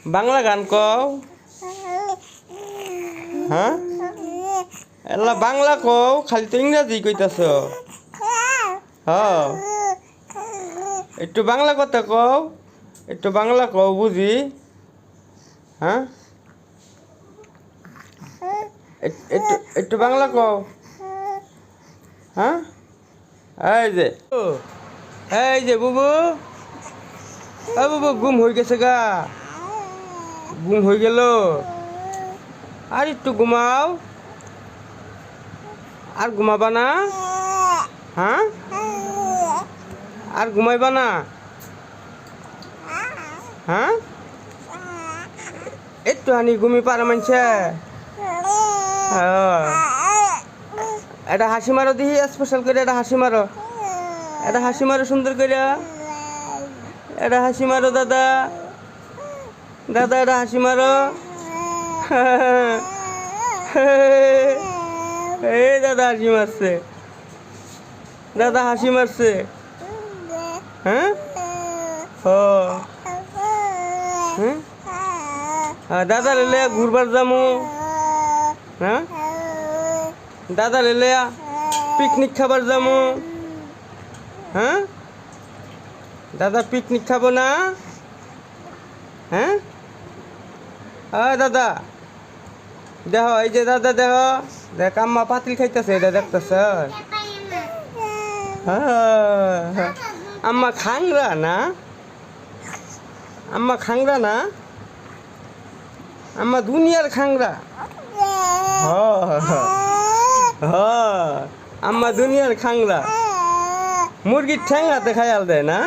বাংলা গান কও। হ্যাঁ এলা বাংলা কও, খালি তো ইংরাজি কইতাছ। হ্যাঁ একটু বাংলা কথা কও, একটু বাংলা কও বুঝি। হ্যাঁ একটু একটু বাংলা কও। হ্যাঁ এই যে বুবু, বুবু গুম হয়ে গেছে গা, গুম হয়ে গেল। আর একটু ঘুমাও, আর ঘুমাবা না? হ্যাঁ আর ঘুমাইবা না? হ্যাঁ একটু হানি ঘুমি পারে মানছে। এটা হাসি মারো দিহি, স্পেশাল করে এটা হাসি মারো, এটা হাসি মারো সুন্দর করে, এটা হাসি মারো দাদা, দাদা এটা হাসি মারো। এই দাদা হাসি মারছে, দাদা হাসি মারছে। হ্যাঁ হ্যাঁ দাদা লে ঘুরবার যামু। হ্যাঁ দাদা লে পিকনিক খাবার যামু। হ্যাঁ দাদা পিকনিক খাবো না? হ্যাঁ দাদা দেহ, এই যে দাদা দেহ, দেখ আম্মা পাতিল খাইতেছে, এটা দেখতেছ। আম্মা খাংরা না, আম্মা খাংরা না, আম্মা দুনিয়ার খাংরা। আম্মা দুনিয়ার খাংরা, মুরগির ঠ্যাং হাতে খায়াল দেয় না।